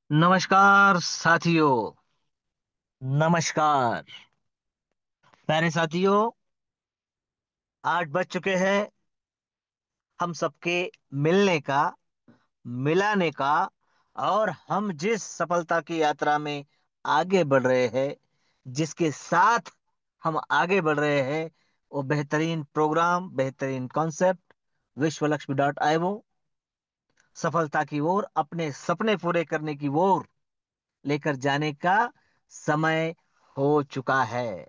नमस्कार साथियों। नमस्कार प्यारे साथियों। 8 बज चुके हैं। हम सबके मिलने का, मिलाने का, और हम जिस सफलता की यात्रा में आगे बढ़ रहे हैं, जिसके साथ हम आगे बढ़ रहे हैं, वो बेहतरीन प्रोग्राम, बेहतरीन कॉन्सेप्ट, विश्वलक्ष्मी.io सफलता की ओर, अपने सपने पूरे करने की ओर लेकर जाने का समय हो चुका है।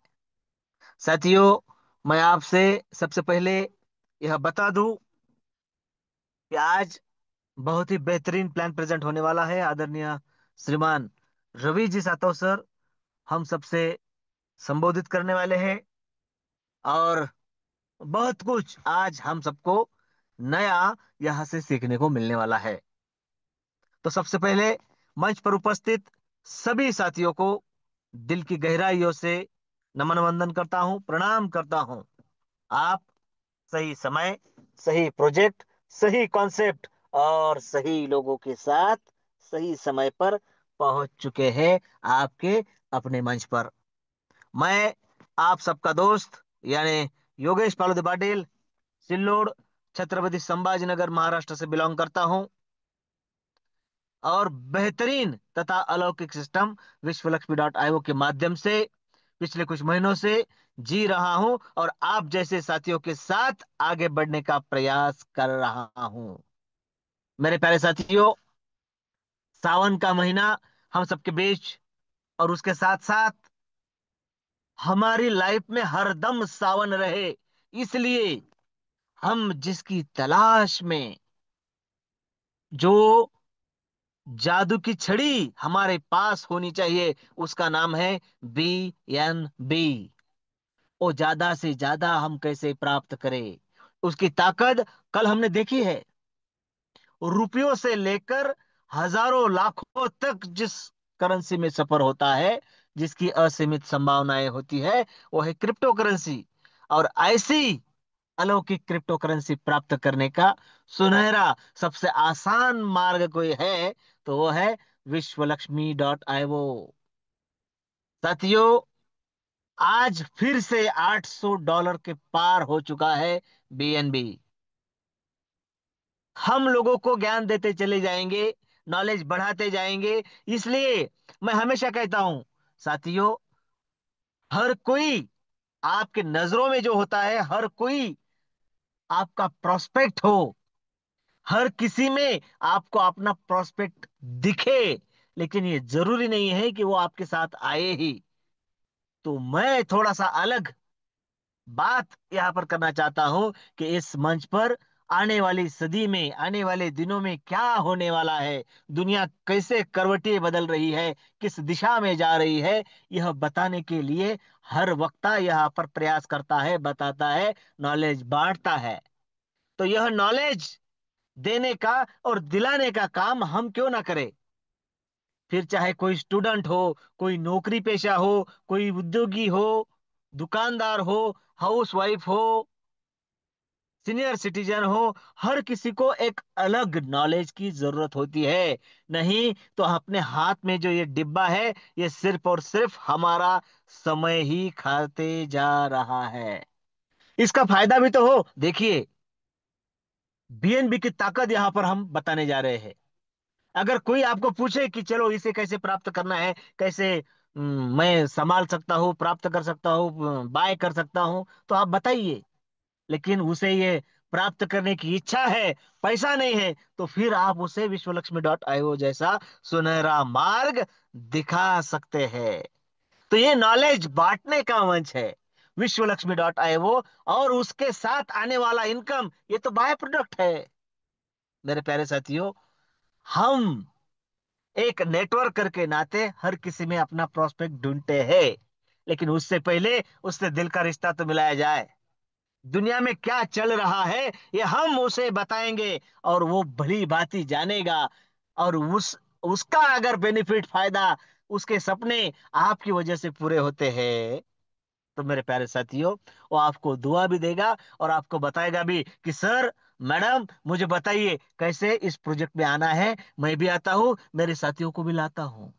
साथियों, मैं आपसे सबसे पहले यह बता दूं कि आज बहुत ही बेहतरीन प्लान प्रेजेंट होने वाला है। आदरणीय श्रीमान रवि जी सातव सर हम सबसे संबोधित करने वाले हैं, और बहुत कुछ आज हम सबको नया यहां से सीखने को मिलने वाला है। तो सबसे पहले मंच पर उपस्थित सभी साथियों को दिल की गहराइयों से नमन वंदन करता हूं, प्रणाम करता हूं। आप सही समय, सही प्रोजेक्ट, सही कॉन्सेप्ट और सही लोगों के साथ सही समय पर पहुंच चुके हैं आपके अपने मंच पर। मैं आप सबका दोस्त, यानी योगेश पालुदे पाटिल, सिल्लोड, छत्रपति संभाजीनगर, महाराष्ट्र से बिलोंग करता हूं, और बेहतरीन तथा अलौकिक सिस्टम विश्वलक्ष्मी.io के माध्यम से पिछले कुछ महीनों से जी रहा हूं, और आप जैसे साथियों के साथ आगे बढ़ने का प्रयास कर रहा हूं। मेरे प्यारे साथियों, सावन का महीना हम सबके बीच, और उसके साथ साथ हमारी लाइफ में हरदम सावन रहे, इसलिए हम जिसकी तलाश में, जो जादू की छड़ी हमारे पास होनी चाहिए, उसका नाम है BNB। वो ज्यादा से ज्यादा हम कैसे प्राप्त करें, उसकी ताकत कल हमने देखी है। रुपयों से लेकर हजारों लाखों तक जिस करेंसी में सफर होता है, जिसकी असीमित संभावनाएं होती है, वो है क्रिप्टो करेंसी। और ऐसी अलौकिक क्रिप्टो करेंसी प्राप्त करने का सुनहरा सबसे आसान मार्ग कोई है, तो वो है विश्वलक्ष्मी.io। साथियों, आज फिर से $800 के पार हो चुका है BNB। हम लोगों को ज्ञान देते चले जाएंगे, नॉलेज बढ़ाते जाएंगे। इसलिए मैं हमेशा कहता हूं साथियों, हर कोई आपके नजरों में जो होता है, हर कोई आपका प्रोस्पेक्ट हो, हर किसी में आपको अपना प्रोस्पेक्ट दिखे, लेकिन ये जरूरी नहीं है कि वो आपके साथ आए ही। तो मैं थोड़ा सा अलग बात यहां पर करना चाहता हूं कि इस मंच पर आने वाली सदी में, आने वाले दिनों में क्या होने वाला है, दुनिया कैसे करवटें बदल रही है, किस दिशा में जा रही है, यह बताने के लिए हर वक्ता यहाँ पर प्रयास करता है, बताता है, नॉलेज बांटता है। तो यह नॉलेज देने का और दिलाने का काम हम क्यों ना करें। फिर चाहे कोई स्टूडेंट हो, कोई नौकरी पेशा हो, कोई उद्योगी हो, दुकानदार हो, हाउस वाइफ हो, सीनियर सिटीजन हो, हर किसी को एक अलग नॉलेज की जरूरत होती है। नहीं तो अपने हाथ में जो ये डिब्बा है, ये सिर्फ और सिर्फ हमारा समय ही खाते जा रहा है। इसका फायदा भी तो हो, देखिए, BNB की ताकत यहां पर हम बताने जा रहे हैं। अगर कोई आपको पूछे कि चलो इसे कैसे प्राप्त करना है, कैसे मैं संभाल सकता हूँ, प्राप्त कर सकता हूँ, बाय कर सकता हूँ, तो आप बताइए। लेकिन उसे ये प्राप्त करने की इच्छा है, पैसा नहीं है, तो फिर आप उसे विश्वलक्ष्मी.io जैसा सुनहरा मार्ग दिखा सकते हैं। तो ये नॉलेज बांटने का मंच है विश्वलक्ष्मी.io, और उसके साथ आने वाला इनकम, ये तो बाय प्रोडक्ट है। मेरे प्यारे साथियों, हम एक नेटवर्कर के नाते हर किसी में अपना प्रोस्पेक्ट ढूंढते हैं, लेकिन उससे पहले उससे दिल का रिश्ता तो मिलाया जाए। दुनिया में क्या चल रहा है, ये हम उसे बताएंगे, और वो भली भांति जानेगा। और उसका अगर बेनिफिट, फायदा, उसके सपने आपकी वजह से पूरे होते हैं, तो मेरे प्यारे साथियों, वो आपको दुआ भी देगा और आपको बताएगा भी कि सर, मैडम मुझे बताइए कैसे इस प्रोजेक्ट में आना है, मैं भी आता हूँ, मेरे साथियों को भी लाता हूँ।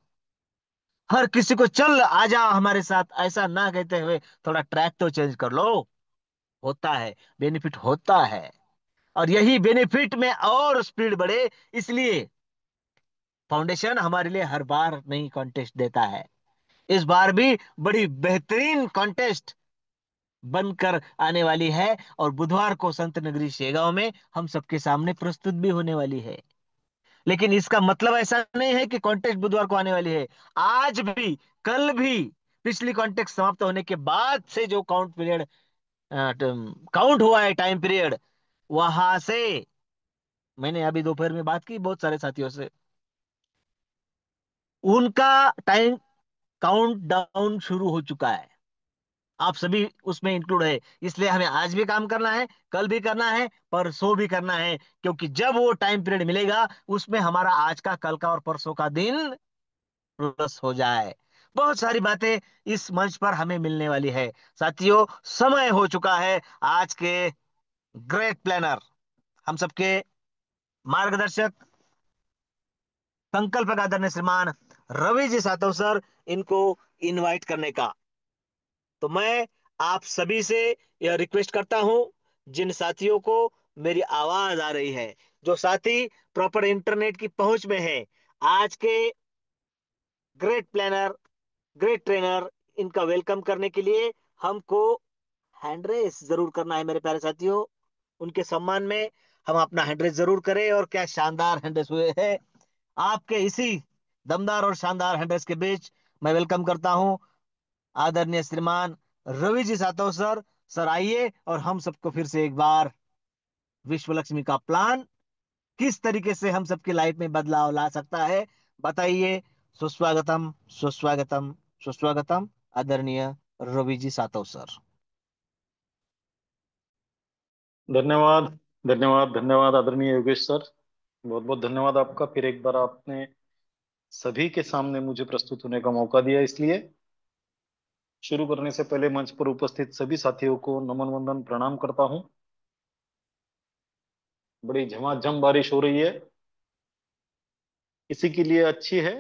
हर किसी को चल आ जा हमारे साथ ऐसा ना कहते हुए थोड़ा ट्रैक तो चेंज कर लो। होता है, बेनिफिट होता है। और यही बेनिफिट में और स्पीड बढ़े, इसलिए फाउंडेशन हमारे लिए हर बार नई कॉन्टेस्ट देता है। इस बार भी बड़ी बेहतरीन कॉन्टेस्ट बनकर आने वाली है, और बुधवार को संत नगरी शेगांव में हम सबके सामने प्रस्तुत भी होने वाली है। लेकिन इसका मतलब ऐसा नहीं है कि कॉन्टेस्ट बुधवार को आने वाली है। आज भी, कल भी, पिछली कॉन्टेस्ट समाप्त होने के बाद से जो काउंट पीरियड काउंट हुआ है, टाइम पीरियड, वहां से मैंने अभी दोपहर में बात की बहुत सारे साथियों से, उनका टाइम काउंट डाउन शुरू हो चुका है। आप सभी उसमें इंक्लूड है। इसलिए हमें आज भी काम करना है, कल भी करना है, परसों भी करना है, क्योंकि जब वो टाइम पीरियड मिलेगा उसमें हमारा आज का, कल का और परसों का दिन प्लस हो जाए। बहुत सारी बातें इस मंच पर हमें मिलने वाली है। साथियों, समय हो चुका है आज के ग्रेट प्लानर, हम सबके मार्गदर्शक, संकल्प आदरणीय श्रीमान रवि जी सातव सर, इनको इनवाइट करने का। तो मैं आप सभी से यह रिक्वेस्ट करता हूं, जिन साथियों को मेरी आवाज आ रही है, जो साथी प्रॉपर इंटरनेट की पहुंच में है, आज के ग्रेट प्लानर, ग्रेट ट्रेनर, इनका वेलकम करने के लिए हमको हैंड रेस जरूर करना है मेरे प्यारे साथियों। उनके सम्मान में हम अपना हैंड रेस जरूर करें। और क्या शानदार हैंड रेस हुए हैं आपके इसी दमदार और शानदार हैंड रेस के बीच। मैं वेलकम करता हूं आदरणीय श्रीमान रवि जी सातव सर। सर आइए, और हम सबको फिर से एक बार विश्व लक्ष्मी का प्लान किस तरीके से हम सबकी लाइफ में बदलाव ला सकता है, बताइए। सुस्वागतम, सुस्वागतम, सुस्वागतम आदरणीय रवि जी सातव सर। धन्यवाद। धन्यवाद धन्यवाद आदरणीय योगेश सर। बहुत बहुत धन्यवाद आपका। फिर एक बार आपने सभी के सामने मुझे प्रस्तुत होने का मौका दिया। इसलिए शुरू करने से पहले मंच पर उपस्थित सभी साथियों को नमन वंदन प्रणाम करता हूं। बड़ी झमाझम बारिश हो रही है। किसी के लिए अच्छी है,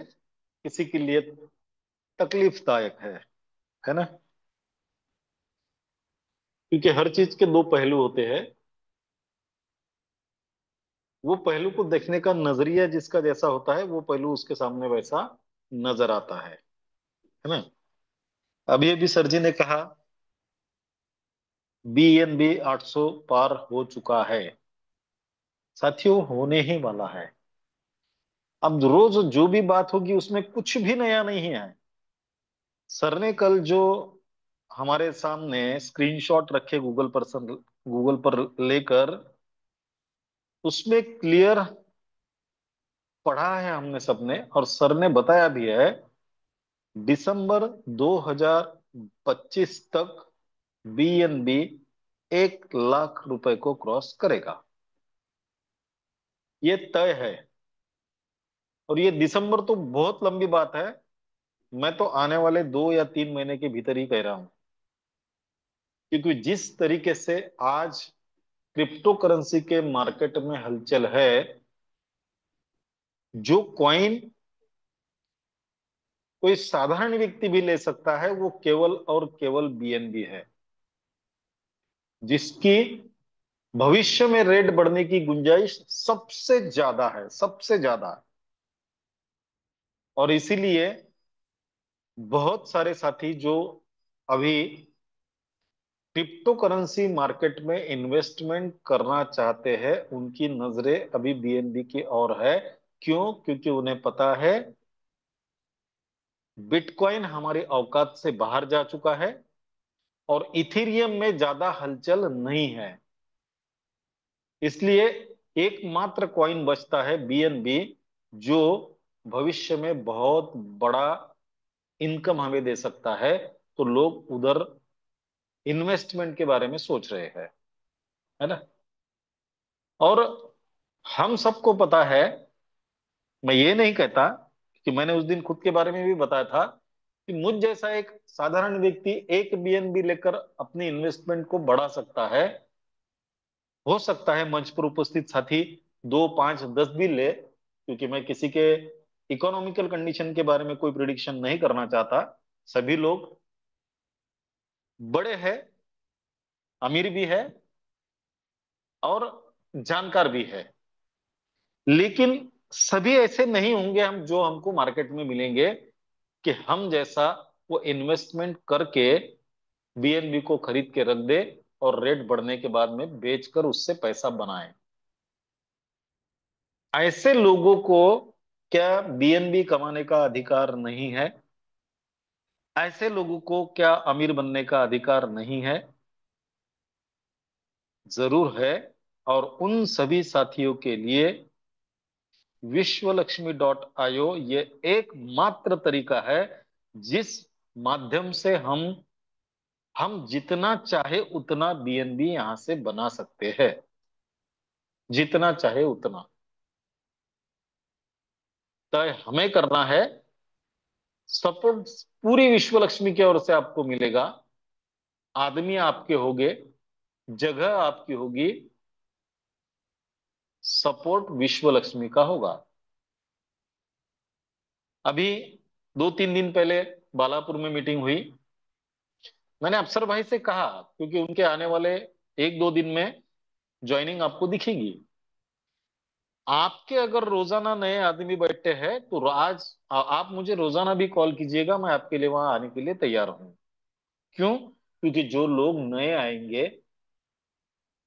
किसी के लिए तकलीफदायक है ना। क्योंकि हर चीज के दो पहलू होते हैं। वो पहलू को देखने का नजरिया जिसका जैसा होता है, वो पहलू उसके सामने वैसा नजर आता है ना। अभी अभी सर जी ने कहा BNB 800 पार हो चुका है। साथियों, होने ही वाला है। अब रोज जो भी बात होगी उसमें कुछ भी नया नहीं है। सर ने कल जो हमारे सामने स्क्रीनशॉट रखे गूगल पर लेकर, उसमें क्लियर पढ़ा है हमने सबने, और सर ने बताया भी है दिसंबर 2025 तक BNB 1 लाख रुपए को क्रॉस करेगा। ये तय है। और ये दिसंबर तो बहुत लंबी बात है। मैं तो आने वाले 2 या 3 महीने के भीतर ही कह रहा हूं। क्योंकि जिस तरीके से आज क्रिप्टो करेंसी के मार्केट में हलचल है, जो कॉइन कोई साधारण व्यक्ति भी ले सकता है, वो केवल और केवल BNB है, जिसकी भविष्य में रेट बढ़ने की गुंजाइश सबसे ज्यादा है, सबसे ज्यादा। और इसीलिए बहुत सारे साथी जो अभी क्रिप्टो करेंसी मार्केट में इन्वेस्टमेंट करना चाहते हैं, उनकी नजरें अभी BNB की ओर है। क्यों? क्योंकि उन्हें पता है बिटकॉइन हमारी औकात से बाहर जा चुका है और इथेरियम में ज्यादा हलचल नहीं है। इसलिए एकमात्र कॉइन बचता है BNB, जो भविष्य में बहुत बड़ा इनकम हमें दे सकता है। तो लोग उधर इन्वेस्टमेंट के बारे में सोच रहे हैं, है ना। और हम सबको पता है, मैं ये नहीं कहता कि मैंने उस दिन खुद के बारे में भी बताया था कि मुझ जैसा एक साधारण व्यक्ति एक BNB लेकर अपनी इन्वेस्टमेंट को बढ़ा सकता है। हो सकता है मंच पर उपस्थित साथी 2, 5, 10 भी ले, क्योंकि मैं किसी के इकोनॉमिकल कंडीशन के बारे में कोई प्रिडिक्शन नहीं करना चाहता। सभी लोग बड़े हैं, अमीर भी है और जानकार भी है, लेकिन सभी ऐसे नहीं होंगे हम जो हमको मार्केट में मिलेंगे कि हम जैसा वो इन्वेस्टमेंट करके बीएनबी को खरीद के रख दे और रेट बढ़ने के बाद में बेचकर उससे पैसा बनाए। ऐसे लोगों को क्या बीएनबी कमाने का अधिकार नहीं है? ऐसे लोगों को क्या अमीर बनने का अधिकार नहीं है? जरूर है। और उन सभी साथियों के लिए विश्वलक्ष्मी ये एकमात्र तरीका है जिस माध्यम से हम जितना चाहे उतना बीएनबी यहां से बना सकते हैं, जितना चाहे उतना। तय हमें करना है। सपोर्ट पूरी विश्व लक्ष्मी की ओर से आपको मिलेगा। आदमी आपके होंगे, जगह आपकी होगी, सपोर्ट विश्व लक्ष्मी का होगा। अभी 2-3 दिन पहले बालापुर में मीटिंग हुई। मैंने अफसर भाई से कहा, क्योंकि उनके आने वाले 1-2 दिन में ज्वाइनिंग आपको दिखेगी। आपके अगर रोजाना नए आदमी बैठते हैं तो आज आप मुझे रोजाना भी कॉल कीजिएगा, मैं आपके लिए वहां आने के लिए तैयार हूं। क्यों? क्योंकि जो लोग नए आएंगे,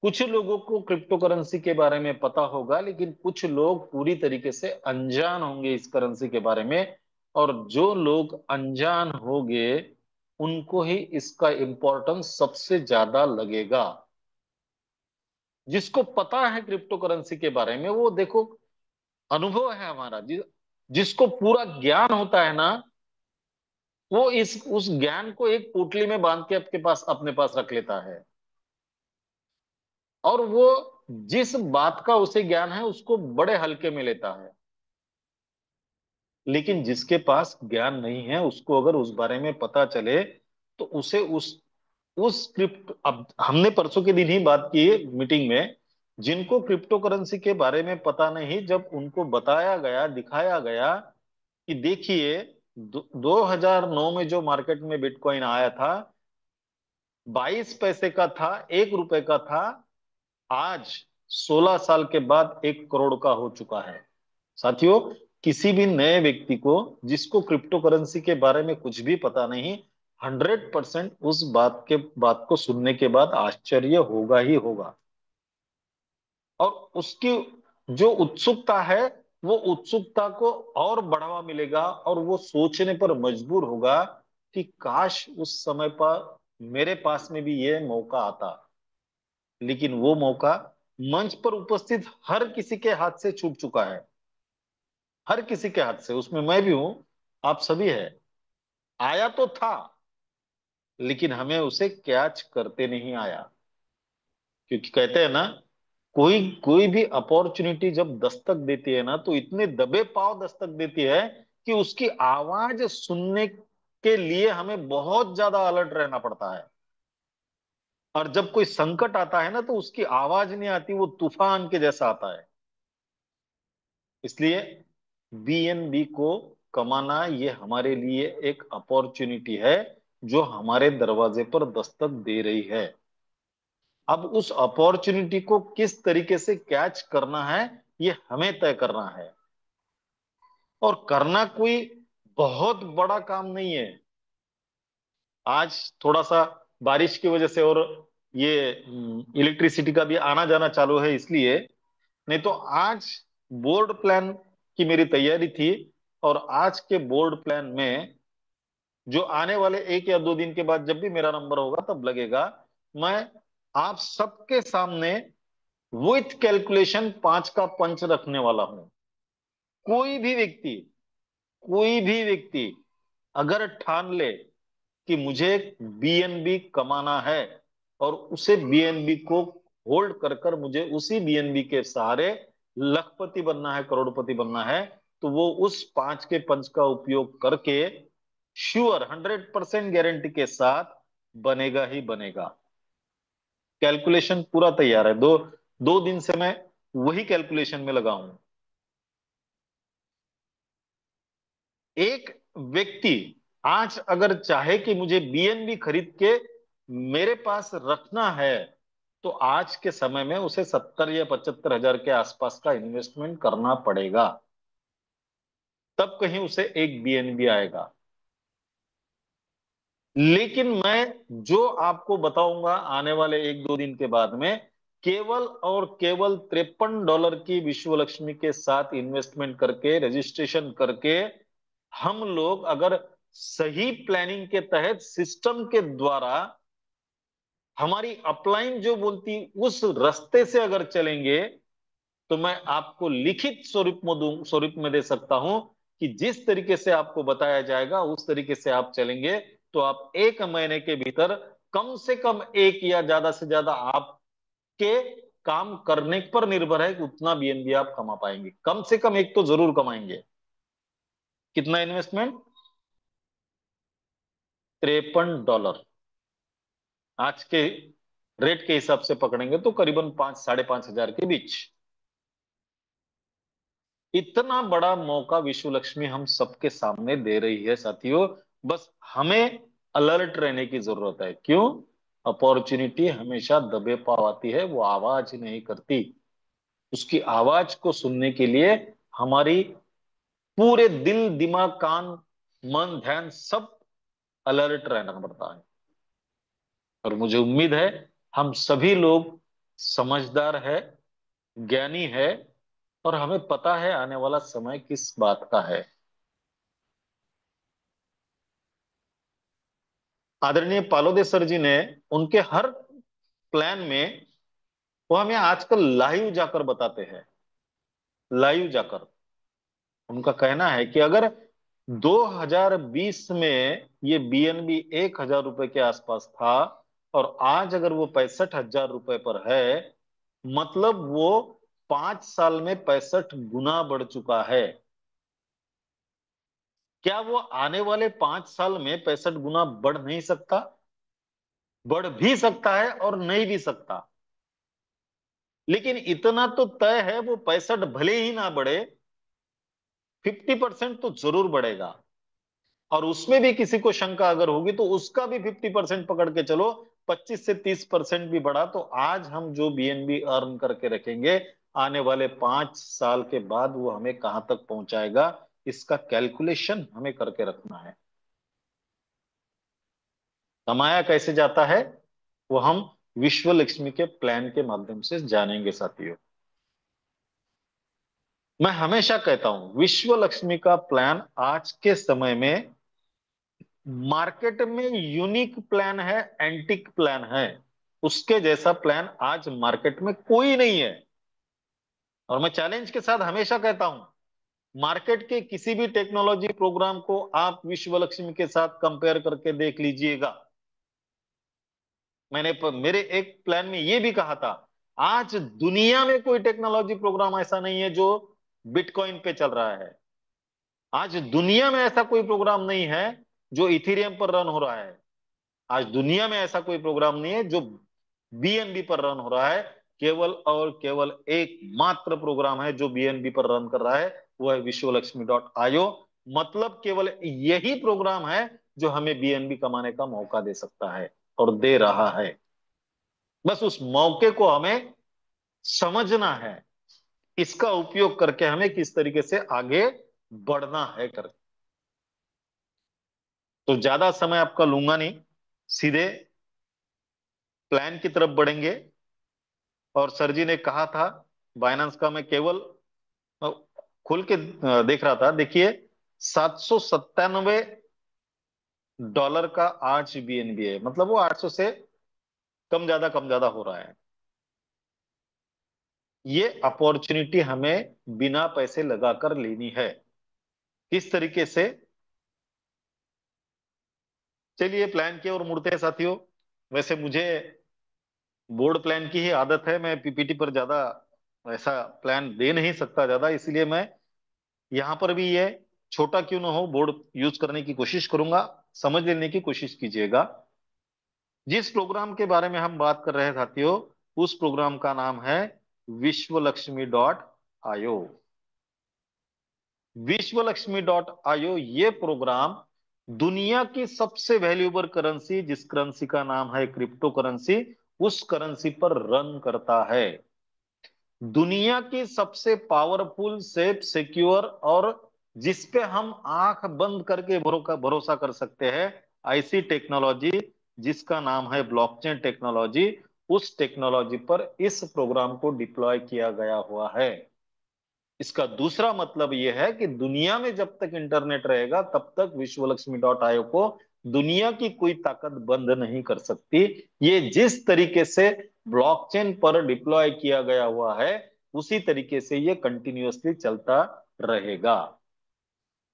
कुछ लोगों को क्रिप्टो करेंसी के बारे में पता होगा, लेकिन कुछ लोग पूरी तरीके से अनजान होंगे इस करेंसी के बारे में। और जो लोग अनजान होंगे उनको ही इसका इंपॉर्टेंस सबसे ज्यादा लगेगा। जिसको पता है क्रिप्टो करेंसी के बारे में, वो देखो, अनुभव है हमारा, जिसको पूरा ज्ञान होता है ना, वो इस उस ज्ञान को एक पोटली में बांध के आपके पास अपने पास रख लेता है। और वो जिस बात का उसे ज्ञान है उसको बड़े हल्के में लेता है। लेकिन जिसके पास ज्ञान नहीं है उसको अगर उस बारे में पता चले तो उसे उस क्रिप्टो, अब हमने परसों के दिन ही बात की है मीटिंग में, जिनको क्रिप्टो करेंसी के बारे में पता नहीं, जब उनको बताया गया, दिखाया गया कि देखिए 2009 में जो मार्केट में बिटकॉइन आया था, 22 पैसे का था, 1 रुपए का था। आज 16 साल के बाद 1 करोड़ का हो चुका है। साथियों, किसी भी नए व्यक्ति को जिसको क्रिप्टो करेंसी के बारे में कुछ भी पता नहीं, 100% उस बात को सुनने के बाद आश्चर्य होगा ही होगा। और उसकी जो उत्सुकता है, वो उत्सुकता को और बढ़ावा मिलेगा और वो सोचने पर मजबूर होगा कि काश उस समय पर मेरे पास में भी ये मौका आता। लेकिन वो मौका मंच पर उपस्थित हर किसी के हाथ से छूट चुका है। हर किसी के हाथ से, उसमें मैं भी हूं, आप सभी है। आया तो था, लेकिन हमें उसे कैच करते नहीं आया। क्योंकि कहते हैं ना, कोई कोई भी अपॉर्चुनिटी जब दस्तक देती है ना, तो इतने दबे पांव दस्तक देती है कि उसकी आवाज सुनने के लिए हमें बहुत ज्यादा अलर्ट रहना पड़ता है। और जब कोई संकट आता है ना, तो उसकी आवाज नहीं आती, वो तूफान के जैसा आता है। इसलिए बीएनबी को कमाना ये हमारे लिए एक अपॉर्चुनिटी है जो हमारे दरवाजे पर दस्तक दे रही है। अब उस अपॉर्चुनिटी को किस तरीके से कैच करना है, ये हमें तय करना है। और करना कोई बहुत बड़ा काम नहीं है। आज थोड़ा सा बारिश की वजह से और ये इलेक्ट्रिसिटी का भी आना जाना चालू है इसलिए, नहीं तो आज बोर्ड प्लान की मेरी तैयारी थी। और आज के बोर्ड प्लान में जो आने वाले 1 या 2 दिन के बाद जब भी मेरा नंबर होगा तब लगेगा, मैं आप सबके सामने विथ कैलकुलेशन 5 का पंच रखने वाला हूं। कोई भी व्यक्ति, कोई भी व्यक्ति अगर ठान ले कि मुझे बीएनबी कमाना है और उसे बीएनबी को होल्ड कर कर मुझे उसी बीएनबी के सहारे लखपति बनना है, करोड़पति बनना है, तो वो उस 5 के पंच का उपयोग करके श्योर 100% गारंटी के साथ बनेगा ही बनेगा। कैलकुलेशन पूरा तैयार है। दो 2 दिन से मैं वही कैलकुलेशन में लगा हूं। एक व्यक्ति आज अगर चाहे कि मुझे बीएनबी खरीद के मेरे पास रखना है, तो आज के समय में उसे 70 या 75 हजार के आसपास का इन्वेस्टमेंट करना पड़ेगा, तब कहीं उसे एक बीएनबी आएगा। लेकिन मैं जो आपको बताऊंगा आने वाले 1-2 दिन के बाद में, केवल और केवल $53 की विश्व लक्ष्मी के साथ इन्वेस्टमेंट करके, रजिस्ट्रेशन करके, हम लोग अगर सही प्लानिंग के तहत सिस्टम के द्वारा हमारी अपलाइन जो बोलती उस रास्ते से अगर चलेंगे, तो मैं आपको लिखित स्वरूप में दे सकता हूं कि जिस तरीके से आपको बताया जाएगा उस तरीके से आप चलेंगे, तो आप 1 महीने के भीतर कम से कम एक या ज्यादा से ज्यादा आपके काम करने पर निर्भर है कि उतना बीएनबी आप कमा पाएंगे। कम से कम एक तो जरूर कमाएंगे। कितना इन्वेस्टमेंट? $53। आज के रेट के हिसाब से पकड़ेंगे तो करीबन 5-5.5 हजार के बीच। इतना बड़ा मौका विश्व लक्ष्मी हम सबके सामने दे रही है साथियों। बस हमें अलर्ट रहने की जरूरत है। क्यों? अपॉर्चुनिटी हमेशा दबे पाव आती है, वो आवाज नहीं करती। उसकी आवाज को सुनने के लिए हमारी पूरे दिल, दिमाग, कान, मन, ध्यान सब अलर्ट रहना पड़ता है। और मुझे उम्मीद है हम सभी लोग समझदार है, ज्ञानी है, और हमें पता है आने वाला समय किस बात का है। आदरणीय पालोदे सर जी ने उनके हर प्लान में वो हमें आजकल लाइव जाकर बताते हैं। लाइव जाकर उनका कहना है कि अगर 2020 में ये बीएनबी $1,000 के आसपास था, और आज अगर वो ₹65,000 पर है, मतलब वो 5 साल में 65 गुना बढ़ चुका है। क्या वो आने वाले 5 साल में 65 गुना बढ़ नहीं सकता? बढ़ भी सकता है और नहीं भी सकता। लेकिन इतना तो तय है, वो 65 भले ही ना बढ़े, 50% तो जरूर बढ़ेगा। और उसमें भी किसी को शंका अगर होगी तो उसका भी 50% पकड़ के चलो। 25 से 30% भी बढ़ा तो आज हम जो बीएनबी अर्न करके रखेंगे, आने वाले 5 साल के बाद वो हमें कहां तक पहुंचाएगा, इसका कैलकुलेशन हमें करके रखना है। कमाया कैसे जाता है वो हम विश्व लक्ष्मी के प्लान के माध्यम से जानेंगे साथियों। मैं हमेशा कहता हूं विश्व लक्ष्मी का प्लान आज के समय में मार्केट में यूनिक प्लान है, एंटिक प्लान है। उसके जैसा प्लान आज मार्केट में कोई नहीं है। और मैं चैलेंज के साथ हमेशा कहता हूं, मार्केट के किसी भी टेक्नोलॉजी प्रोग्राम को आप विश्व लक्ष्मी के साथ कंपेयर करके देख लीजिएगा। मेरे एक प्लान में ये भी कहा था, आज दुनिया में कोई टेक्नोलॉजी प्रोग्राम ऐसा नहीं है जो बिटकॉइन पे चल रहा है। आज दुनिया में ऐसा कोई प्रोग्राम नहीं है जो इथेरियम पर रन हो रहा है। आज दुनिया में ऐसा कोई प्रोग्राम नहीं है जो बीएनबी पर रन हो रहा है। केवल और केवल एक मात्र प्रोग्राम है जो बीएनबी पर रन कर रहा है, वो है विश्वलक्ष्मी.io। मतलब केवल यही प्रोग्राम है जो हमें बीएनबी कमाने का मौका दे सकता है और दे रहा है। बस उस मौके को हमें समझना है, इसका उपयोग करके हमें किस तरीके से आगे बढ़ना है कर। तो ज्यादा समय आपका लूंगा नहीं, सीधे प्लान की तरफ बढ़ेंगे। और सर जी ने कहा था बाइनेंस का, मैं केवल अ, खोल के देख रहा था। देखिए, $797 का आज बीएनबी है, मतलब वो 800 से कम ज्यादा हो रहा है। ये अपॉर्चुनिटी हमें बिना पैसे लगाकर लेनी है। किस तरीके से? चलिए प्लान की ओर मुड़ते हैं साथियों। वैसे मुझे बोर्ड प्लान की ही आदत है, मैं पीपीटी पर ज्यादा ऐसा प्लान दे नहीं सकता ज्यादा, इसलिए मैं यहां पर भी ये छोटा क्यों ना हो बोर्ड यूज करने की कोशिश करूंगा। समझ लेने की कोशिश कीजिएगा। जिस प्रोग्राम के बारे में हम बात कर रहे हैं साथियों, उस प्रोग्राम का नाम है विश्वलक्ष्मी.io। विश्वलक्ष्मी.io ये प्रोग्राम दुनिया की सबसे वैल्यूएबल करेंसी, जिस करेंसी का नाम है क्रिप्टो करेंसी, उस करेंसी पर रन करता है। दुनिया की सबसे पावरफुल, सेफ, सिक्योर और जिस पे हम आंख बंद करके भरोसा भरोसा कर सकते हैं, ऐसी टेक्नोलॉजी जिसका नाम है ब्लॉकचेन टेक्नोलॉजी, उस टेक्नोलॉजी पर इस प्रोग्राम को डिप्लॉय किया गया हुआ है। इसका दूसरा मतलब यह है कि दुनिया में जब तक इंटरनेट रहेगा तब तक विश्वलक्ष्मी.io को दुनिया की कोई ताकत बंद नहीं कर सकती। ये जिस तरीके से ब्लॉकचेन पर डिप्लॉय किया गया हुआ है, उसी तरीके से ये कंटिन्यूअसली चलता रहेगा।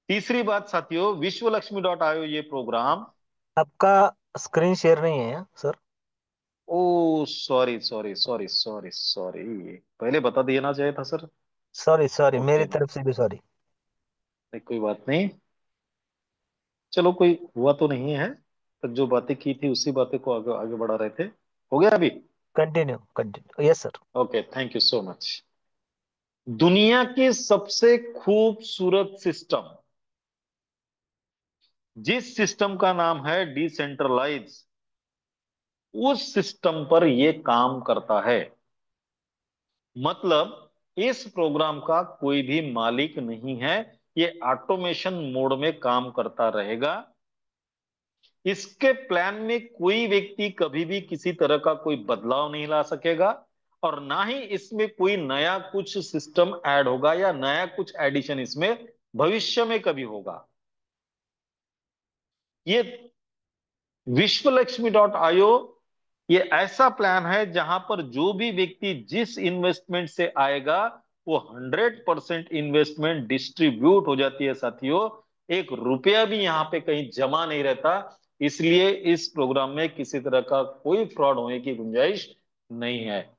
तीसरी बात साथियों, विश्वलक्ष्मी.io ये प्रोग्राम, आपका स्क्रीन शेयर नहीं है sir. Oh sorry sorry sorry sorry sorry, पहले बता देना चाहिए था सर। सॉरी सॉरी, मेरी ओके, तरफ से भी सॉरी। कोई बात नहीं, चलो कोई हुआ तो नहीं है। पर जो बातें की थी उसी बातें को आगे आगे बढ़ा रहे थे। हो गया अभी? Continue continue, yes sir. Okay, thank you so much. दुनिया की सबसे खूबसूरत सिस्टम, जिस सिस्टम का नाम है डिसेंट्रलाइज, उस सिस्टम पर यह काम करता है। मतलब इस प्रोग्राम का कोई भी मालिक नहीं है, ये ऑटोमेशन मोड में काम करता रहेगा। इसके प्लान में कोई व्यक्ति कभी भी किसी तरह का कोई बदलाव नहीं ला सकेगा, और ना ही इसमें कोई नया कुछ सिस्टम ऐड होगा या नया कुछ एडिशन इसमें भविष्य में कभी होगा। ये विश्वलक्ष्मी.io ये ऐसा प्लान है जहां पर जो भी व्यक्ति जिस इन्वेस्टमेंट से आएगा, वो 100% इन्वेस्टमेंट डिस्ट्रीब्यूट हो जाती है साथियों। एक रुपया भी यहां पे कहीं जमा नहीं रहता। इसलिए इस प्रोग्राम में किसी तरह का कोई फ्रॉड होने की गुंजाइश नहीं है।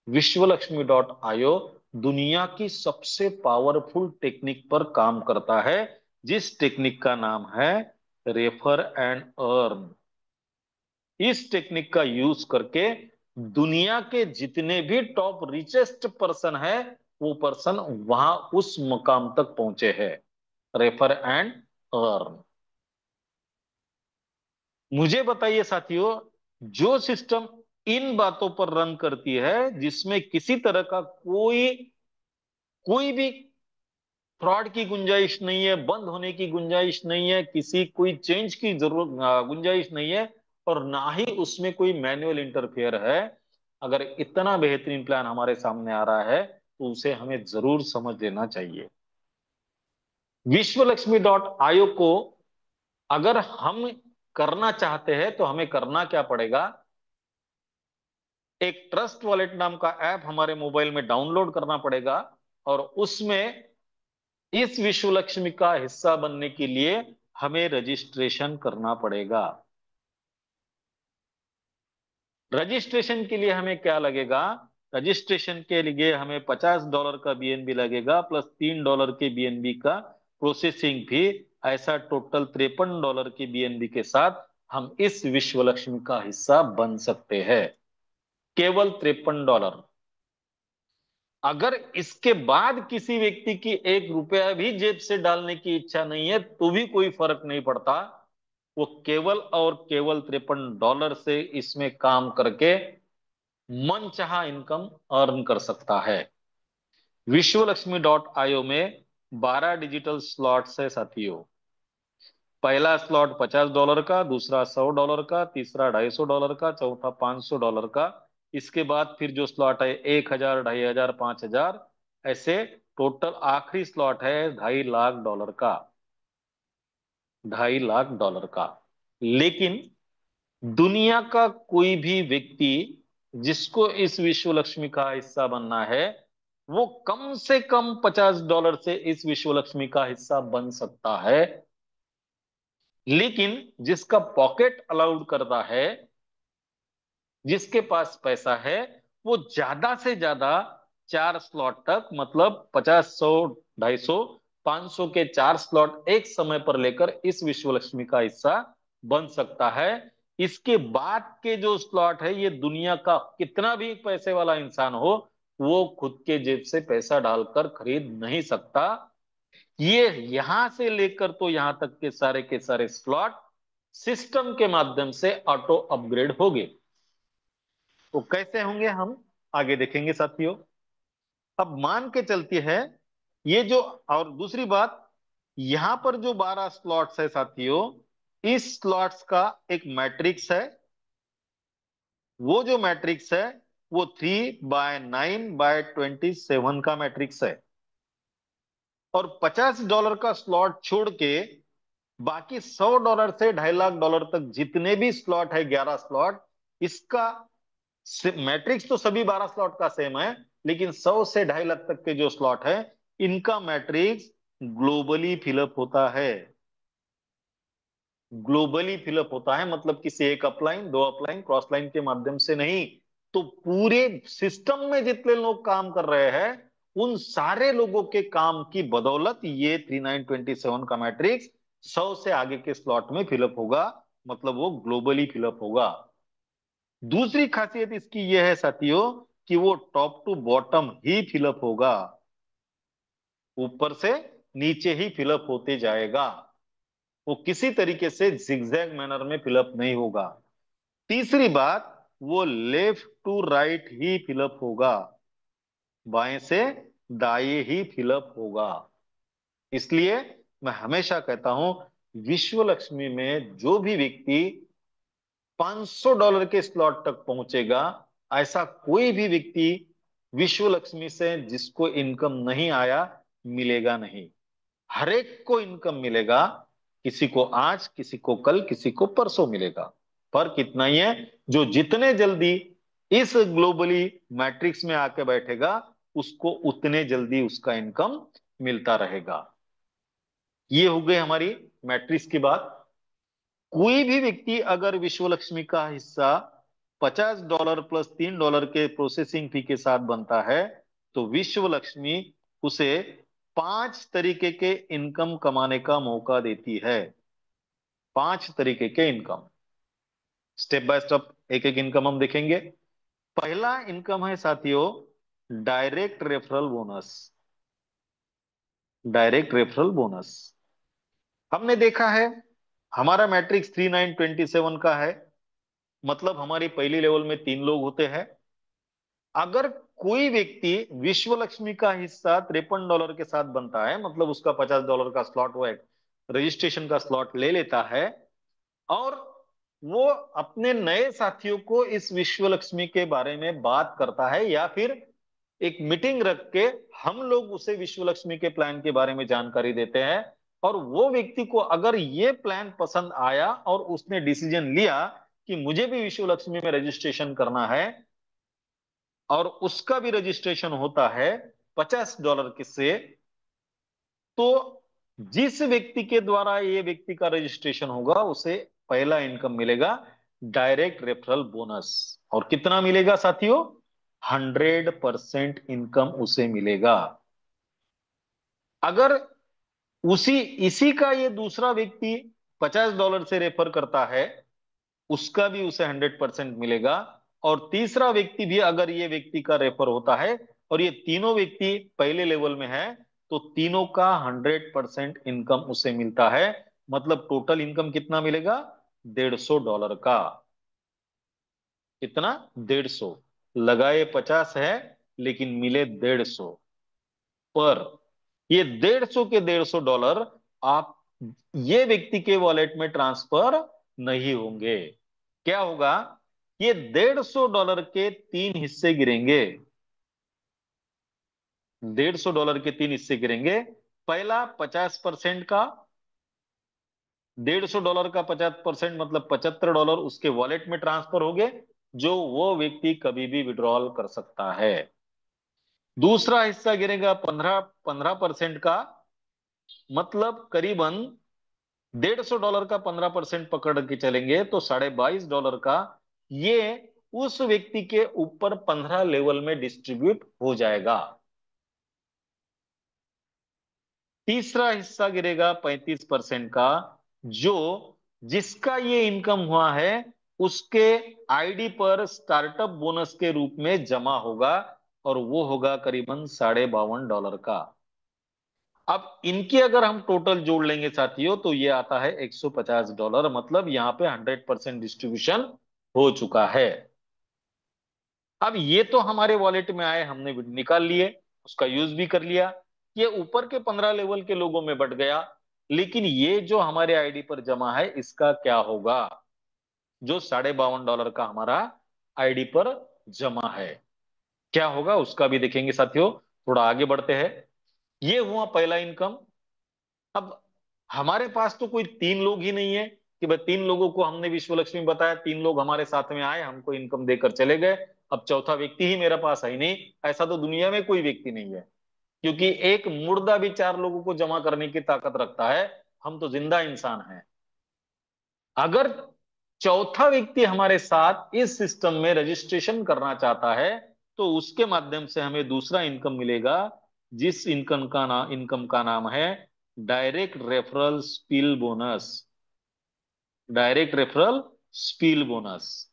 विश्वलक्ष्मी.io दुनिया की सबसे पावरफुल टेक्निक पर काम करता है, जिस टेक्निक का नाम है रेफर एंड अर्न। इस टेक्निक का यूज करके दुनिया के जितने भी टॉप रिचेस्ट पर्सन है, वो पर्सन वहां उस मुकाम तक पहुंचे हैं। Refer and earn. मुझे बताइए साथियों, जो सिस्टम इन बातों पर रन करती है, जिसमें किसी तरह का कोई कोई भी फ्रॉड की गुंजाइश नहीं है, बंद होने की गुंजाइश नहीं है, किसी कोई चेंज की जरूरत गुंजाइश नहीं है, और ना ही उसमें कोई मैनुअल इंटरफेयर है। अगर इतना बेहतरीन प्लान हमारे सामने आ रहा है तो उसे हमें जरूर समझ लेना चाहिए। विश्वलक्ष्मी.io को अगर हम करना चाहते हैं तो हमें करना क्या पड़ेगा? एक ट्रस्ट वॉलेट नाम का ऐप हमारे मोबाइल में डाउनलोड करना पड़ेगा, और उसमें इस विश्वलक्ष्मी का हिस्सा बनने के लिए हमें रजिस्ट्रेशन करना पड़ेगा। रजिस्ट्रेशन के लिए हमें क्या लगेगा? रजिस्ट्रेशन के लिए हमें $50 का बीएनबी लगेगा, प्लस $3 के बीएनबी का प्रोसेसिंग फी। ऐसा टोटल $53 के बीएनबी के साथ हम इस विश्वलक्ष्मी का हिस्सा बन सकते हैं। केवल $53। अगर इसके बाद किसी व्यक्ति की एक रुपया भी जेब से डालने की इच्छा नहीं है तो भी कोई फर्क नहीं पड़ता। वो केवल और केवल $53 से इसमें काम करके मनचाहा इनकम अर्न कर सकता है। विश्वलक्ष्मी.io में 12 डिजिटल स्लॉट्स है साथियों। पहला स्लॉट $50 का, दूसरा $100 का, तीसरा $250 का, चौथा $500 का। इसके बाद फिर जो स्लॉट है 1,000, 2,500, 5,000, ऐसे टोटल आखिरी स्लॉट है $2.5 लाख का। $2.5 लाख का। लेकिन दुनिया का कोई भी व्यक्ति जिसको इस विश्व लक्ष्मी का हिस्सा बनना है, वो कम से कम $50 से इस विश्व लक्ष्मी का हिस्सा बन सकता है। लेकिन जिसका पॉकेट अलाउड करता है, जिसके पास पैसा है, वो ज्यादा से ज्यादा 4 स्लॉट तक, मतलब 50, 100, 250, 500 के 4 स्लॉट एक समय पर लेकर इस विश्व लक्ष्मी का हिस्सा बन सकता है। इसके बाद के जो स्लॉट है, ये दुनिया का कितना भी पैसे वाला इंसान हो, वो खुद के जेब से पैसा डालकर खरीद नहीं सकता। ये यहां से लेकर तो यहां तक के सारे स्लॉट सिस्टम के माध्यम से ऑटो अपग्रेड होंगे। तो कैसे होंगे हम आगे देखेंगे साथियों। अब मान के चलती है ये जो, और दूसरी बात, यहां पर जो 12 स्लॉट्स है साथियों, इस स्लॉट्स का एक मैट्रिक्स है। वो जो मैट्रिक्स है वो 3/9/27 का मैट्रिक्स है। और $50 का स्लॉट छोड़ के बाकी $100 से $2.5 लाख तक जितने भी स्लॉट है, 11 स्लॉट, इसका मैट्रिक्स तो सभी 12 स्लॉट का सेम है, लेकिन 100 से 2.5 लाख तक के जो स्लॉट है, इनका मैट्रिक्स ग्लोबली फिलअप होता है। ग्लोबली फिलअप होता है मतलब किसी एक अपलाइन, दो अपलाइन, क्रॉस लाइन के माध्यम से नहीं। तो पूरे सिस्टम में जितने लोग काम कर रहे हैं, उन सारे लोगों के काम की बदौलत ये 3927 का मैट्रिक्स 100 से आगे के स्लॉट में फिलअप होगा, मतलब वो ग्लोबली फिलअप होगा। दूसरी खासियत इसकी यह है साथियों कि वो टॉप टू बॉटम ही फिलअप होगा, ऊपर से नीचे ही फिलअप होते जाएगा। वो किसी तरीके से जिगजैग मैनर में फिलअप नहीं होगा। तीसरी बात, वो लेफ्ट टू राइट ही फिलअप होगा, बाएं से दाएं ही फिलअप होगा। इसलिए मैं हमेशा कहता हूं, विश्व लक्ष्मी में जो भी व्यक्ति $500 के स्लॉट तक पहुंचेगा, ऐसा कोई भी व्यक्ति विश्व लक्ष्मी से जिसको इनकम नहीं आया, मिलेगा नहीं। हर एक को इनकम मिलेगा, किसी को आज, किसी को कल, किसी को परसों मिलेगा। फर्क इतना ही है, जो जितने जल्दी इस ग्लोबली मैट्रिक्स में आके बैठेगा, उसको उतने जल्दी उसका इनकम मिलता रहेगा। ये हो गई हमारी मैट्रिक्स की बात। कोई भी व्यक्ति अगर विश्व लक्ष्मी का हिस्सा $50 प्लस $3 के प्रोसेसिंग फी के साथ बनता है, तो विश्व लक्ष्मी उसे 5 तरीके के इनकम कमाने का मौका देती है। 5 तरीके के इनकम, स्टेप बाय स्टेप एक एक इनकम हम देखेंगे। पहला इनकम है साथियों, direct referral bonus. Direct referral bonus, हमने देखा है हमारा मैट्रिक्स 3927 का है, मतलब हमारी पहली लेवल में 3 लोग होते हैं। अगर कोई व्यक्ति विश्व लक्ष्मी का हिस्सा $53 के साथ बनता है, मतलब उसका $50 का स्लॉट, वो एक रजिस्ट्रेशन का स्लॉट ले लेता है, और वो अपने नए साथियों को इस विश्व लक्ष्मी के बारे में बात करता है, या फिर एक मीटिंग रख के हम लोग उसे विश्व लक्ष्मी के प्लान के बारे में जानकारी देते हैं, और वो व्यक्ति को अगर ये प्लान पसंद आया और उसने डिसीजन लिया कि मुझे भी विश्व लक्ष्मी में रजिस्ट्रेशन करना है, और उसका भी रजिस्ट्रेशन होता है $50 के से, तो जिस व्यक्ति के द्वारा ये व्यक्ति का रजिस्ट्रेशन होगा, उसे पहला इनकम मिलेगा डायरेक्ट रेफरल बोनस। और कितना मिलेगा साथियों? 100% इनकम उसे मिलेगा। अगर उसी इसी का ये दूसरा व्यक्ति $50 से रेफर करता है, उसका भी उसे 100% मिलेगा। और तीसरा व्यक्ति भी अगर ये व्यक्ति का रेफर होता है, और ये तीनों व्यक्ति पहले लेवल में है, तो तीनों का 100% इनकम उसे मिलता है। मतलब टोटल इनकम कितना मिलेगा? $150 का। कितना? 150। लगाए 50 है, लेकिन मिले 150। पर ये 150 के $150 आप ये व्यक्ति के वॉलेट में ट्रांसफर नहीं होंगे। क्या होगा? ये $150 के 3 हिस्से गिरेंगे। $150 के 3 हिस्से गिरेंगे। पहला 50% का, $150 का 50% मतलब $75 उसके वॉलेट में ट्रांसफर हो गए, जो वो व्यक्ति कभी भी विड्रॉल कर सकता है। दूसरा हिस्सा गिरेगा 15% का, मतलब करीबन $150 का 15% पकड़ के चलेंगे तो $22.5 का, ये उस व्यक्ति के ऊपर 15 लेवल में डिस्ट्रीब्यूट हो जाएगा। तीसरा हिस्सा गिरेगा 35% का, जो जिसका ये इनकम हुआ है, उसके आईडी पर स्टार्टअप बोनस के रूप में जमा होगा, और वो होगा करीबन $52.5 का। अब इनकी अगर हम टोटल जोड़ लेंगे साथियों तो ये आता है $150, मतलब यहाँ पे 100% डिस्ट्रीब्यूशन हो चुका है। अब ये तो हमारे वॉलेट में आए, हमने निकाल लिए, उसका यूज भी कर लिया, ये ऊपर के 15 लेवल के लोगों में बट गया। लेकिन ये जो हमारे आईडी पर जमा है इसका क्या होगा, जो $52.5 का हमारा आईडी पर जमा है, क्या होगा उसका भी देखेंगे साथियों। थोड़ा आगे बढ़ते हैं। ये हुआ पहला इनकम। अब हमारे पास तो कोई तीन लोग ही नहीं है कि भाई तीन लोगों को हमने विश्व लक्ष्मी बताया, तीन लोग हमारे साथ में आए, हमको इनकम देकर चले गए, अब चौथा व्यक्ति ही मेरे पास है ही नहीं। ऐसा तो दुनिया में कोई व्यक्ति नहीं है, क्योंकि एक मुर्दा भी चार लोगों को जमा करने की ताकत रखता है, हम तो जिंदा इंसान हैं। अगर चौथा व्यक्ति हमारे साथ इस सिस्टम में रजिस्ट्रेशन करना चाहता है तो उसके माध्यम से हमें दूसरा इनकम मिलेगा, जिस इनकम का नाम है direct referral spill bonus. Direct referral spill bonus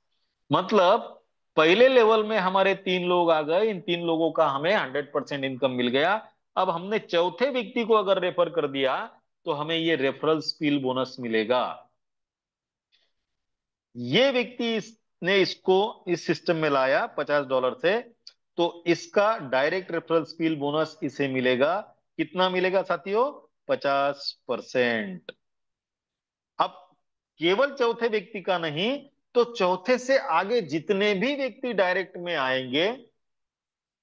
मतलब पहले लेवल में हमारे तीन लोग आ गए, इन तीन लोगों का हमें 100% इनकम मिल गया। अब हमने चौथे व्यक्ति को अगर रेफर कर दिया तो हमें ये रेफरल स्पिल बोनस मिलेगा। ये व्यक्ति ने इसको इस सिस्टम में लाया $50 से, तो इसका डायरेक्ट रेफरल स्पिल बोनस इसे मिलेगा। कितना मिलेगा साथियों? 50%। अब केवल चौथे व्यक्ति का नहीं, तो चौथे से आगे जितने भी व्यक्ति डायरेक्ट में आएंगे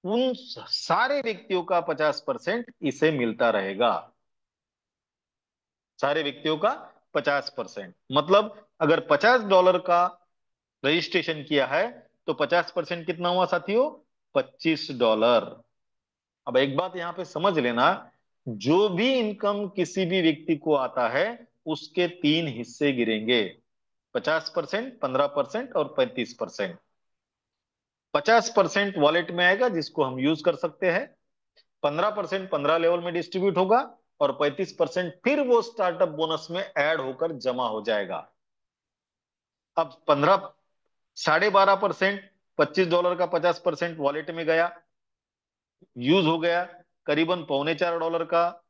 उन सारे व्यक्तियों का 50% इसे मिलता रहेगा। सारे व्यक्तियों का 50%, मतलब अगर $50 का रजिस्ट्रेशन किया है तो 50% कितना हुआ साथियों? $25। अब एक बात यहां पे समझ लेना, जो भी इनकम किसी भी व्यक्ति को आता है उसके तीन हिस्से गिरेंगे, 50%, 15% और 35%। 50% वॉलेट में आएगा जिसको हम यूज कर सकते हैं, 15% 15 लेवल में डिस्ट्रीब्यूट होगा, और 35% फिर वो स्टार्टअप बोनस में ऐड होकर जमा हो जाएगा। अब 12.5%, $25 का 50% वॉलेट में गया, यूज हो गया, करीबन $3.25 का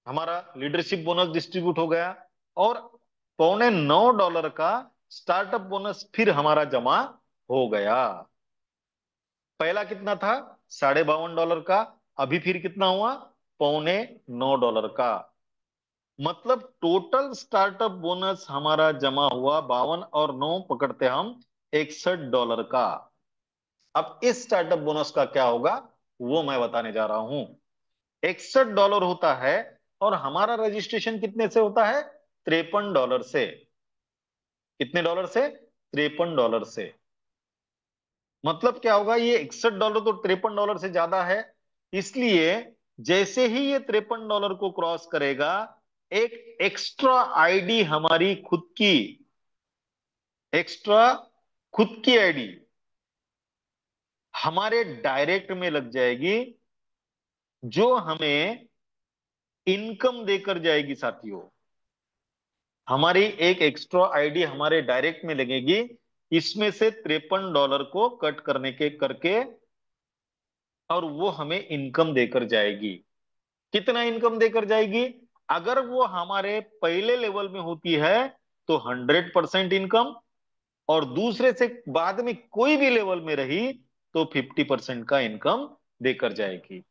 हमारा लीडरशिप बोनस डिस्ट्रीब्यूट हो गया, और $8.25 का स्टार्टअप बोनस फिर हमारा जमा हो गया। पहला कितना था? $52.5 का, अभी फिर कितना हुआ? $8.25 का। मतलब टोटल स्टार्टअप बोनस हमारा जमा हुआ 52 और 9 पकड़ते हम $61 का। अब इस स्टार्टअप बोनस का क्या होगा वो मैं बताने जा रहा हूं। $61 होता है, और हमारा रजिस्ट्रेशन कितने से होता है? $53 से। कितने डॉलर से? $53 से। मतलब क्या होगा, ये $61 तो $53 से ज्यादा है, इसलिए जैसे ही ये $53 को क्रॉस करेगा, एक एक्स्ट्रा आईडी हमारी खुद की, एक्स्ट्रा खुद की आईडी हमारे डायरेक्ट में लग जाएगी, जो हमें इनकम देकर जाएगी साथियों। हमारी एक एक्स्ट्रा आईडी हमारे डायरेक्ट में लगेगी, इसमें से $53 को कट करने के करके, और वो हमें इनकम देकर जाएगी। कितना इनकम देकर जाएगी? अगर वो हमारे पहले लेवल में होती है तो 100% इनकम, और दूसरे से बाद में कोई भी लेवल में रही तो 50% का इनकम देकर जाएगी।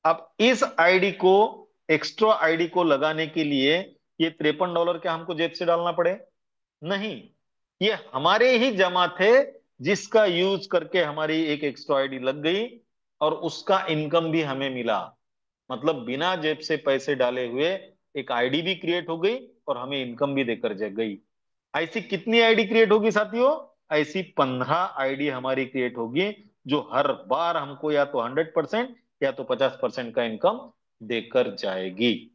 अब इस आईडी को, एक्स्ट्रा आईडी को लगाने के लिए ये $53 क्या हमको जेब से डालना पड़े? नहीं, ये हमारे ही जमा थे, जिसका यूज करके हमारी एक एक्स्ट्रा आईडी लग गई और उसका इनकम भी हमें मिला। मतलब बिना जेब से पैसे डाले हुए एक आईडी भी क्रिएट हो गई और हमें इनकम भी देकर जा गई। ऐसी कितनी आईडी क्रिएट होगी साथियों? ऐसी 15 आईडी हमारी क्रिएट होगी, जो हर बार हमको या तो 100% या तो 50% का इनकम देकर जाएगी।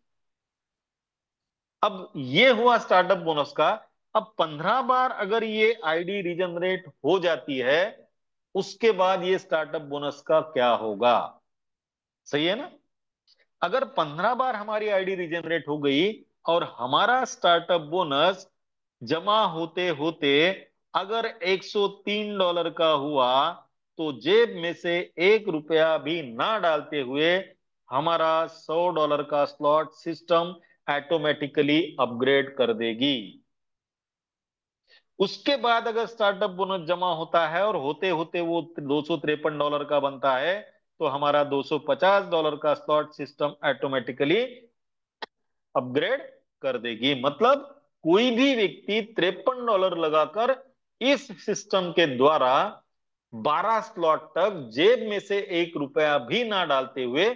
अब ये हुआ स्टार्टअप बोनस का। अब 15 बार अगर ये आईडी रीजनरेट हो जाती है, उसके बाद ये स्टार्टअप बोनस का क्या होगा? सही है ना? अगर 15 बार हमारी आईडी रीजनरेट हो गई और हमारा स्टार्टअप बोनस जमा होते होते अगर $103 का हुआ, तो जेब में से 1 रुपया भी ना डालते हुए हमारा $100 का स्लॉट सिस्टम ऑटोमेटिकली अपग्रेड कर देगी। उसके बाद अगर स्टार्टअप बोनस जमा होता है और होते होते वो $253 का बनता है, तो हमारा $250 का स्लॉट सिस्टम ऑटोमेटिकली अपग्रेड कर देगी। मतलब कोई भी व्यक्ति $53 लगाकर इस सिस्टम के द्वारा 12 स्लॉट तक जेब में से 1 रुपया भी ना डालते हुए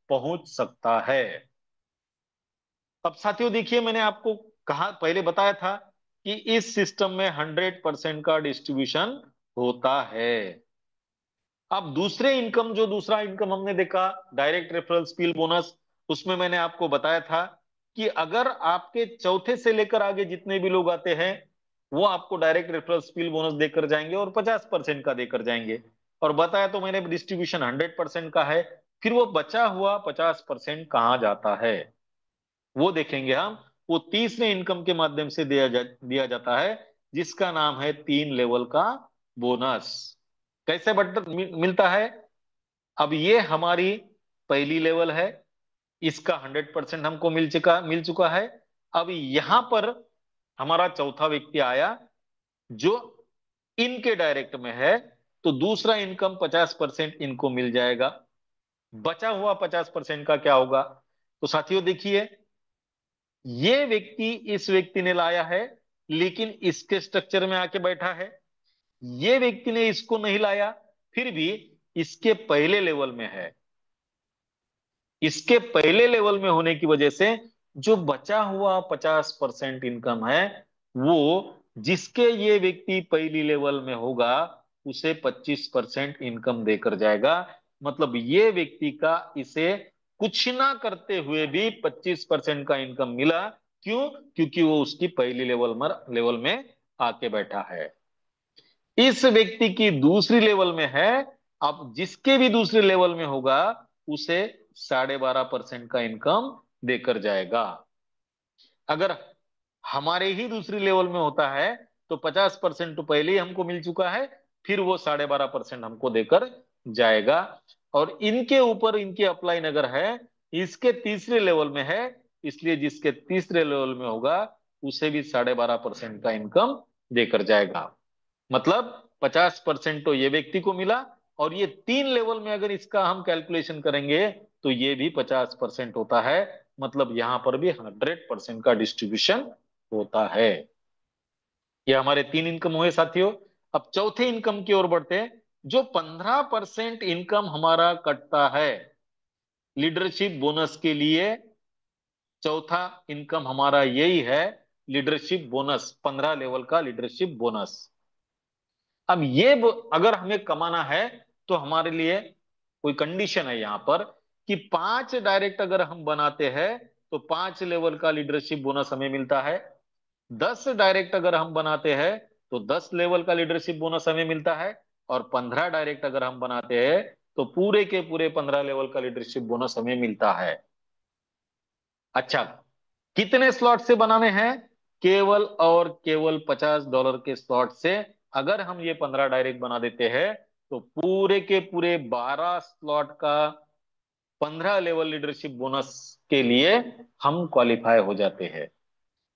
पहुंच सकता है। अब साथियों देखिए, मैंने आपको कहा, पहले बताया था कि इस सिस्टम में 100% का डिस्ट्रीब्यूशन होता है। अब दूसरे इनकम, जो दूसरा इनकम हमने देखा, डायरेक्ट रेफरल स्पील बोनस, उसमें मैंने आपको बताया था कि अगर आपके चौथे से लेकर आगे जितने भी लोग आते हैं, वो आपको डायरेक्ट रेफरल स्पील बोनस देकर जाएंगे और 50% का देकर जाएंगे। और बताया तो मैंने डिस्ट्रीब्यूशन 100% का है। फिर वो बचा हुआ 50% कहाँ जाता है, वो देखेंगे हम। वो तीसरे इनकम के माध्यम से दिया जाता है, जिसका नाम है 3 लेवल का बोनस। कैसे मिलता है? अब ये हमारी पहली लेवल है, इसका 100% हमको मिल चुका है। अब यहां पर हमारा चौथा व्यक्ति आया जो इनके डायरेक्ट में है, तो दूसरा इनकम 50% इनको मिल जाएगा। बचा हुआ 50% का क्या होगा? तो साथियों देखिए, ये व्यक्ति इस व्यक्ति ने लाया है, लेकिन इसके स्ट्रक्चर में आके बैठा है। ये व्यक्ति ने इसको नहीं लाया, फिर भी इसके पहले लेवल में है। इसके पहले लेवल में होने की वजह से जो बचा हुआ 50% इनकम है, वो जिसके ये व्यक्ति पहली लेवल में होगा उसे 25% इनकम देकर जाएगा। मतलब ये व्यक्ति का इसे कुछ ना करते हुए भी 25% का इनकम मिला। क्यों? क्योंकि वो उसकी पहली लेवल में आके बैठा है। इस व्यक्ति की दूसरी लेवल में है, अब जिसके भी दूसरे लेवल में होगा उसे 12.5% का इनकम देकर जाएगा। अगर हमारे ही दूसरी लेवल में होता है तो 50% तो पहले ही हमको मिल चुका है, फिर वो 12.5% हमको देकर जाएगा। और इनके ऊपर इनकी अपलाइन अगर है, इसके तीसरे लेवल में है, इसलिए जिसके तीसरे लेवल में होगा उसे भी 12.5% का इनकम देकर जाएगा। मतलब 50% तो ये व्यक्ति को मिला, और ये 3 लेवल में अगर इसका हम कैलकुलेशन करेंगे तो ये भी 50% होता है। मतलब यहां पर भी 100% का डिस्ट्रीब्यूशन होता है। ये हमारे 3 इनकम हुए साथियों। अब चौथे इनकम की ओर बढ़ते हैं। जो 15% इनकम हमारा कटता है लीडरशिप बोनस के लिए, चौथा इनकम हमारा यही है, लीडरशिप बोनस, 15 लेवल का लीडरशिप बोनस। अब ये अगर हमें कमाना है तो हमारे लिए कोई कंडीशन है यहाँ पर कि 5 डायरेक्ट अगर हम बनाते हैं तो 5 लेवल का लीडरशिप बोनस हमें मिलता है। 10 डायरेक्ट अगर हम बनाते हैं तो 10 लेवल का लीडरशिप बोनस हमें मिलता है। और 15 डायरेक्ट अगर हम बनाते हैं तो पूरे के पूरे 15 लेवल का लीडरशिप बोनस हमें मिलता है। अच्छा, कितने स्लॉट से बनाने हैं? केवल और केवल $50 के स्लॉट से। अगर हम ये 15 डायरेक्ट बना देते हैं तो पूरे के पूरे 12 स्लॉट का 15 लेवल लीडरशिप बोनस के लिए हम क्वालिफाई हो जाते हैं।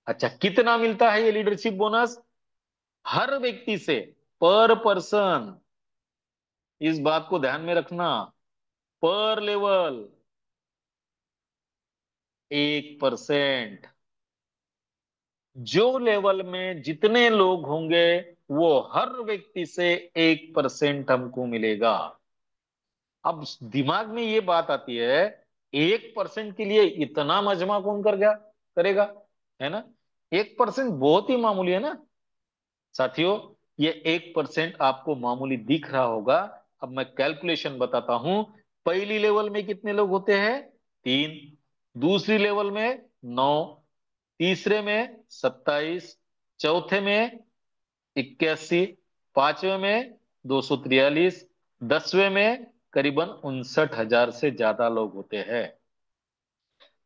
अच्छा, कितना मिलता है ये लीडरशिप बोनस? हर व्यक्ति से, पर पर्सन, इस बात को ध्यान में रखना, पर लेवल 1%। जो लेवल में जितने लोग होंगे वो हर व्यक्ति से 1% हमको मिलेगा। अब दिमाग में ये बात आती है, 1% के लिए इतना मजमा कौन कर गया करेगा, है ना? 1% बहुत ही मामूली है ना साथियों। ये 1% आपको मामूली दिख रहा होगा। अब मैं कैलकुलेशन बताता हूं। पहली लेवल में कितने लोग होते हैं? 3। दूसरी लेवल में 9। तीसरे में 27। चौथे में 81। पांचवे में 243। 10वें में करीबन 59,000 से ज्यादा लोग होते हैं।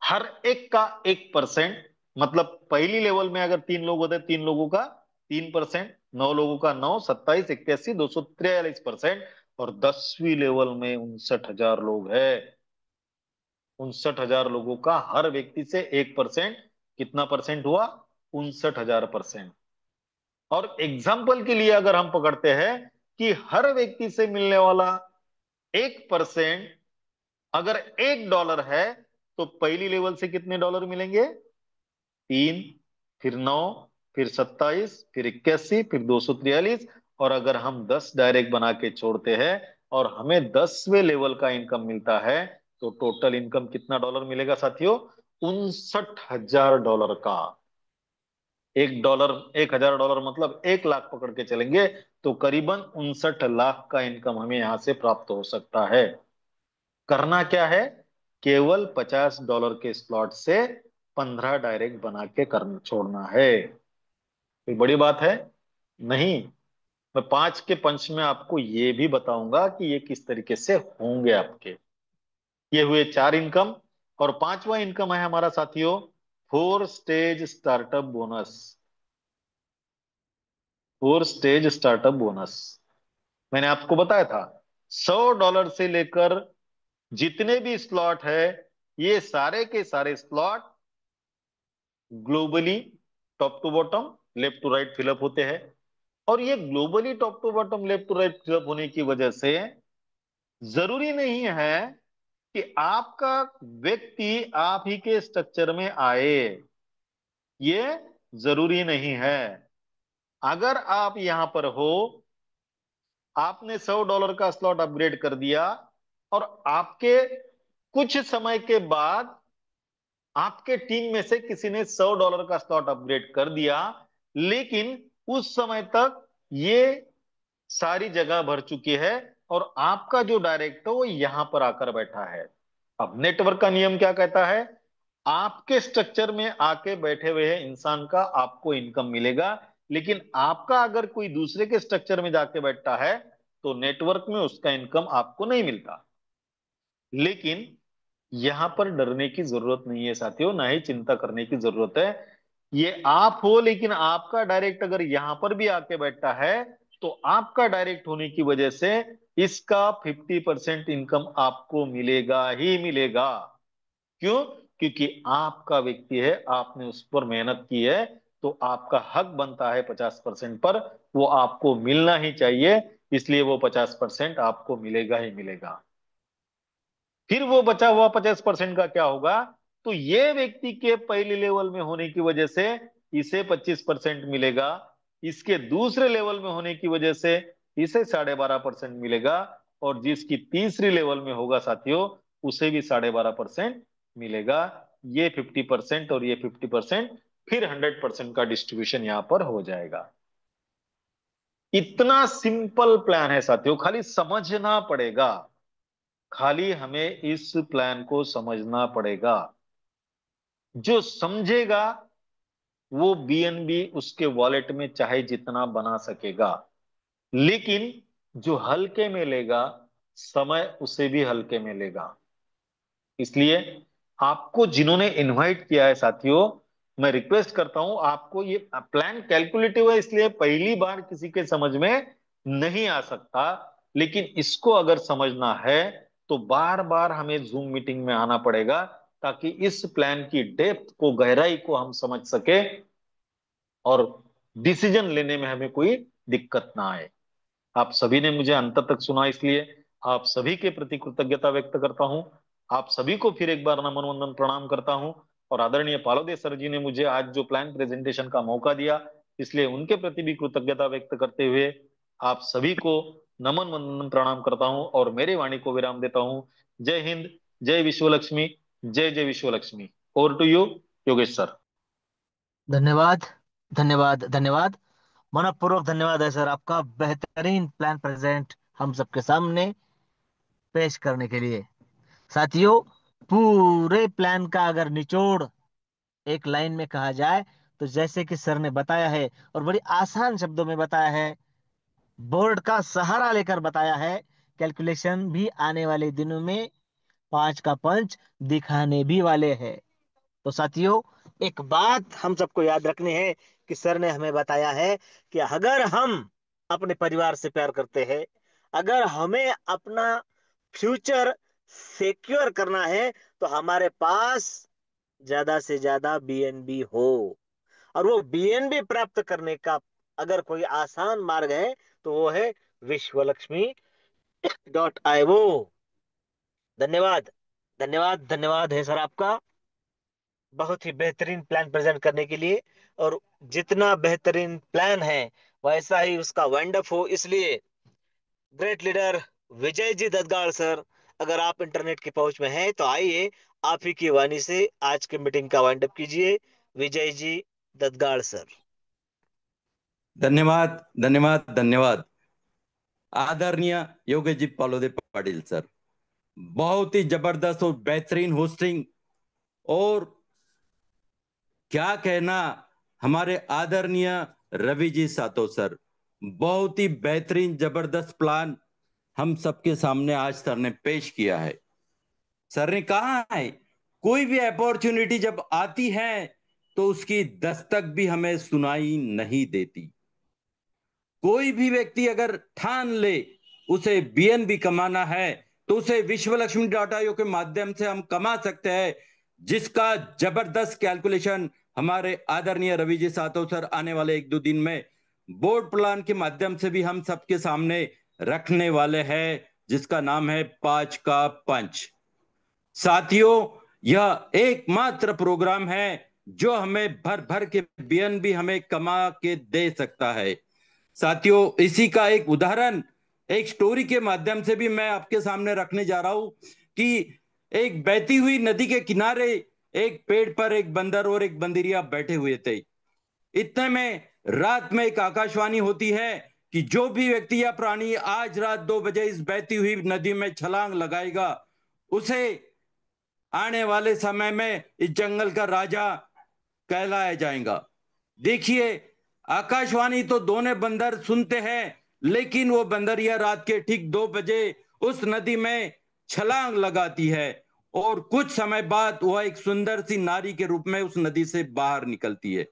हर एक का 1%। मतलब पहली लेवल में अगर 3 लोग होते, 3 लोगों का 3%, 9 लोगों का 9, 27, 81, 243%। और 10वीं लेवल में 59,000 लोग है। 59,000 लोगों का हर व्यक्ति से 1%, कितना परसेंट हुआ? 59,000%। और एग्जाम्पल के लिए अगर हम पकड़ते हैं कि हर व्यक्ति से मिलने वाला 1% अगर $1 है, तो पहली लेवल से कितने डॉलर मिलेंगे? 3, फिर 9, फिर 27, फिर 81, फिर 243। और अगर हम 10 डायरेक्ट बना के छोड़ते हैं और हमें 10वें लेवल का इनकम मिलता है, तो टोटल इनकम कितना डॉलर मिलेगा साथियों? $59,000 का। $1, $1,000 मतलब 1 लाख पकड़ के चलेंगे, तो करीबन 59 लाख का इनकम हमें यहां से प्राप्त हो सकता है। करना क्या है? केवल $50 के स्लॉट से 15 डायरेक्ट बना के कर छोड़ना है। कोई बड़ी बात है? नहीं। मैं 5 के पंच में आपको ये भी बताऊंगा कि ये किस तरीके से होंगे आपके। ये हुए 4 इनकम। और पांचवा इनकम है हमारा साथियों, 4 stage startup bonus. 4 stage startup bonus, मैंने आपको बताया था $100 से लेकर जितने भी स्लॉट है, ये सारे के सारे slot globally top to bottom, left to right fill up होते हैं। और ये globally top to bottom, left to right fill up होने की वजह से जरूरी नहीं है कि आपका व्यक्ति आप ही के स्ट्रक्चर में आए। ये जरूरी नहीं है। अगर आप यहां पर हो, आपने $100 का स्लॉट अपग्रेड कर दिया, और आपके कुछ समय के बाद आपके टीम में से किसी ने $100 का स्लॉट अपग्रेड कर दिया, लेकिन उस समय तक ये सारी जगह भर चुकी है और आपका जो डायरेक्ट है वो यहां पर आकर बैठा है। अब नेटवर्क का नियम क्या कहता है? आपके स्ट्रक्चर में आके बैठे हुए हैं इंसान का आपको इनकम मिलेगा, लेकिन आपका अगर कोई दूसरे के स्ट्रक्चर में जाके बैठता है, तो नेटवर्क में उसका इनकम आपको नहीं मिलता। लेकिन यहां पर डरने की जरूरत नहीं है साथियों, ना ही चिंता करने की जरूरत है। ये आप हो, लेकिन आपका डायरेक्ट अगर यहां पर भी आके बैठता है, तो आपका डायरेक्ट होने की वजह से इसका 50% इनकम आपको मिलेगा ही मिलेगा। क्यों? क्योंकि आपका व्यक्ति है, आपने उस पर मेहनत की है, तो आपका हक बनता है 50% पर, वो आपको मिलना ही चाहिए। इसलिए वो 50% आपको मिलेगा ही मिलेगा। फिर वो बचा हुआ 50% का क्या होगा? तो ये व्यक्ति के पहले लेवल में होने की वजह से इसे 25% मिलेगा, इसके दूसरे लेवल में होने की वजह से इसे 12.5% मिलेगा, और जिसकी तीसरी लेवल में होगा साथियों, उसे भी 12.5% मिलेगा। ये 50% और ये 50%, फिर 100% का डिस्ट्रीब्यूशन यहां पर हो जाएगा। इतना सिंपल प्लान है साथियों, खाली समझना पड़ेगा। खाली हमें इस प्लान को समझना पड़ेगा। जो समझेगा वो बीएनबी उसके वॉलेट में चाहे जितना बना सकेगा, लेकिन जो हल्के में लेगा, समय उसे भी हल्के में लेगा। इसलिए आपको जिन्होंने इनवाइट किया है साथियों, मैं रिक्वेस्ट करता हूं, आपको ये प्लान कैलकुलेटिव है, इसलिए पहली बार किसी के समझ में नहीं आ सकता। लेकिन इसको अगर समझना है, तो बार बार हमें जूम मीटिंग में आना पड़ेगा, ताकि इस प्लान की डेप्थ को, गहराई को हम समझ सके, और डिसीजन लेने में हमें कोई दिक्कत ना आए। आप सभी ने मुझे अंत तक सुना, इसलिए आप सभी के प्रति कृतज्ञता व्यक्त करता हूं। आप सभी को फिर एक बार नमन वंदन प्रणाम करता हूं। और आदरणीय पालोदे सर जी ने मुझे आज जो प्लान प्रेजेंटेशन का मौका दिया, इसलिए उनके प्रति भी कृतज्ञता व्यक्त करते हुए आप सभी को नमन वंदन प्रणाम करता हूं और मेरी वाणी को विराम देता हूं। जय हिंद, जय विश्वलक्ष्मी, जय जय Vishwalakshmi. Over to you, Yogesh sir. धन्यवाद, धन्यवाद, धन्यवाद। मनपूर्वक धन्यवाद है सर आपका, बेहतरीन प्लान प्रेजेंट हम सबके सामने पेश करने के लिए। साथियों, पूरे प्लान का अगर निचोड़ एक लाइन में कहा जाए, तो जैसे कि सर ने बताया है और बड़ी आसान शब्दों में बताया है, बोर्ड का सहारा लेकर बताया है, कैलकुलेशन भी आने वाले दिनों में 5 का पंच दिखाने भी वाले हैं। तो साथियों, एक बात हम सबको याद रखनी है कि सर ने हमें बताया है कि अगर हम अपने परिवार से प्यार करते हैं, अगर हमें अपना फ्यूचर सिक्योर करना है तो हमारे पास ज्यादा से ज्यादा बीएनबी हो। और वो बीएनबी प्राप्त करने का अगर कोई आसान मार्ग है तो वो है विश्वलक्ष्मी.io। धन्यवाद, धन्यवाद, धन्यवाद है सर आपका, बहुत ही बेहतरीन प्लान प्रेजेंट करने के लिए। और जितना बेहतरीन प्लान है वैसा ही उसका वाइंड अप हो, इसलिए great leader Vijay ji ददगाड़ sir, अगर आप इंटरनेट की पहुंच में हैं तो आइए, आप ही की वाणी से आज के मीटिंग का वाइंड अप कीजिए। विजय जी ददगाड़ सर। धन्यवाद, धन्यवाद, धन्यवाद। आदरणीय योगेश जी पालोदे पाटिल सर, बहुत ही जबरदस्त और बेहतरीन होस्टिंग। और क्या कहना हमारे आदरणीय रवि जी सातो सर, बहुत ही बेहतरीन जबरदस्त प्लान हम सबके सामने आज सर ने पेश किया है। सर ने कहा है कोई भी अपॉर्चुनिटी जब आती है तो उसकी दस्तक भी हमें सुनाई नहीं देती। कोई भी व्यक्ति अगर ठान ले उसे बीएनबी कमाना है तो उसे विश्व लक्ष्मी डाटा के माध्यम से हम कमा सकते हैं, जिसका जबरदस्त कैलकुलेशन हमारे आदरणीय रवि जी सातो सर आने वाले एक दो दिन में बोर्ड प्लान के माध्यम से भी हम सबके सामने रखने वाले हैं, जिसका नाम है 5 का 5। साथियों, यह एकमात्र प्रोग्राम है जो हमें भर भर के बीएनबी हमें कमा के दे सकता है। साथियों, इसी का एक उदाहरण एक स्टोरी के माध्यम से भी मैं आपके सामने रखने जा रहा हूं कि एक बहती हुई नदी के किनारे एक पेड़ पर एक बंदर और एक बंदरिया बैठे हुए थे। इतने में रात में एक आकाशवाणी होती है कि जो भी व्यक्ति या प्राणी आज रात 2 बजे इस बहती हुई नदी में छलांग लगाएगा उसे आने वाले समय में इस जंगल का राजा कहलाया जाएगा। देखिए, आकाशवाणी तो दोनों बंदर सुनते हैं, लेकिन वो बंदरिया रात के ठीक 2 बजे उस नदी में छलांग लगाती है और कुछ समय बाद वह एक सुंदर सी नारी के रूप में उस नदी से बाहर निकलती है।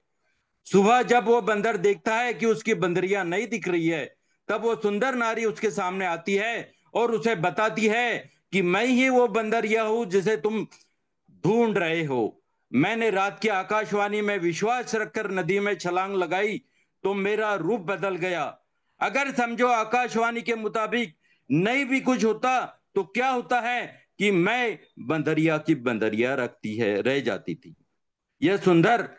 सुबह जब वो बंदर देखता है कि उसकी बंदरिया नहीं दिख रही है, तब वो सुंदर नारी उसके सामने आती है और उसे बताती है कि मैं ही वो बंदरिया हूं जिसे तुम ढूंढ रहे हो। मैंने रात की आकाशवाणी में विश्वास रखकर नदी में छलांग लगाई तो मेरा रूप बदल गया। अगर समझो आकाशवाणी के मुताबिक नहीं भी कुछ होता तो क्या होता है कि मैं बंदरिया की बंदरिया रखती है रह जाती थी। यह सुंदर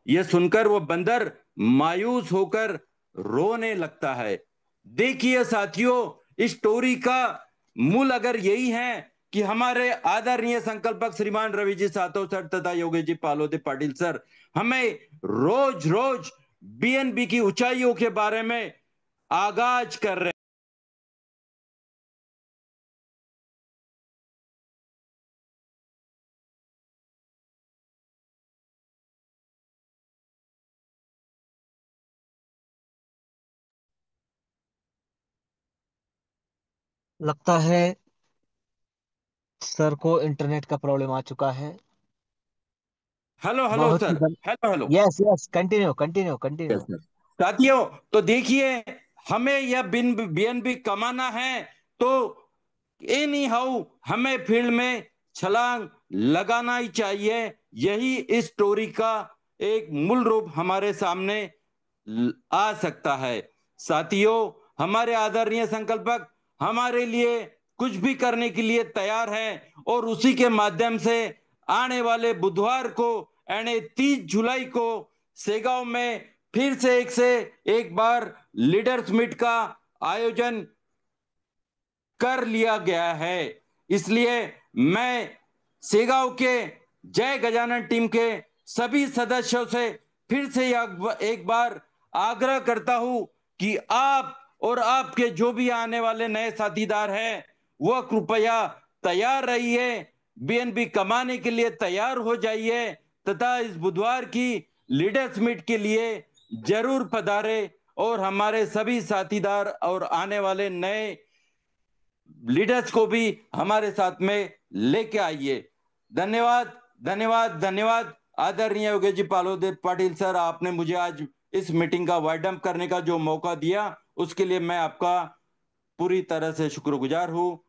यह सुनकर वो बंदर मायूस होकर रोने लगता है। देखिए साथियों, इस स्टोरी का मूल अगर यही है कि हमारे आदरणीय संकल्पक श्रीमान रवि जी सातो सर तथा योगेश जी पालोदे पाटिल सर हमें रोज रोज बीएनबी की ऊंचाइयों के बारे में आगाज कर रहे लगता है सर को इंटरनेट का प्रॉब्लम आ चुका है। हेलो हेलो बहुत ही sir, hello hello. Yes yes, continue continue yes continue. Sir. साथियों, तो देखिए, हमें यह बिन बीएनबी कमाना है तो एनी हाउ हमें फील्ड में छलांग लगाना ही चाहिए। यही इस स्टोरी का एक मूल रूप हमारे सामने आ सकता है। साथियों, हमारे आदरणीय संकल्पक हमारे लिए कुछ भी करने के लिए तैयार है और उसी के माध्यम से आने वाले बुधवार को यानी 30 जुलाई को सेगांव में फिर से एक बार लीडर्स मीट का आयोजन कर लिया गया है। इसलिए मैं सेगांव के जय गजानन टीम के सभी सदस्यों से फिर से एक बार आग्रह करता हूं कि आप और आपके जो भी आने वाले नए साथीदार हैं वह कृपया तैयार रहिए, बीएनबी कमाने के लिए तैयार हो जाइए तथा इस बुधवार की लीडर्स मीट के लिए जरूर पधारे और हमारे सभी साथीदार और आने वाले नए लीडर्स को भी हमारे साथ में लेके आइए। धन्यवाद, धन्यवाद, धन्यवाद। आदरणीय योगेश जी पालोदे पाटिल सर, आपने मुझे आज इस मीटिंग का वाइड अप करने का जो मौका दिया उसके लिए मैं आपका पूरी तरह से शुक्रगुजार हूँ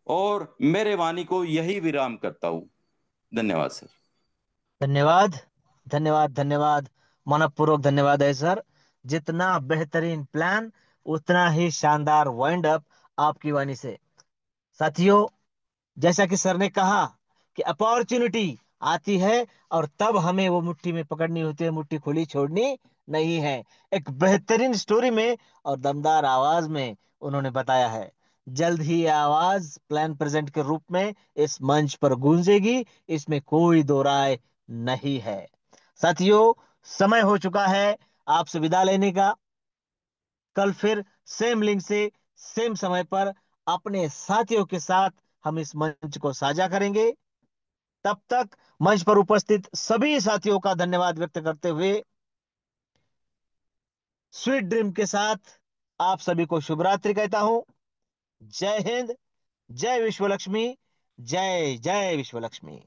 और मेरे वाणी को यही विराम करता हूँ। धन्यवाद सर। धन्यवाद, धन्यवाद, धन्यवाद। मनपूर्वक धन्यवाद है सर। जितना बेहतरीन प्लान, उतना ही शानदार वाइंड अप आपकी वाणी से। साथियों, जैसा कि सर ने कहा कि अपॉर्चुनिटी आती है और तब हमें वो मुट्ठी में पकड़नी होती है, मुट्ठी खुली छोड़नी नहीं है। एक बेहतरीन स्टोरी में और दमदार आवाज में उन्होंने बताया है। जल्द ही ये आवाज प्लान प्रेजेंट के रूप में इस मंच पर गूंजेगी, इसमें कोई दो राय नहीं है। साथियों, समय हो चुका है आपसे विदा लेने का। कल फिर सेम लिंक से सेम समय पर अपने साथियों के साथ हम इस मंच को साझा करेंगे। तब तक मंच पर उपस्थित सभी साथियों का धन्यवाद व्यक्त करते हुए स्वीट ड्रीम के साथ आप सभी को शुभ रात्रि कहता हूं। जय हिंद, जय विश्व लक्ष्मी, जय जय विश्व लक्ष्मी।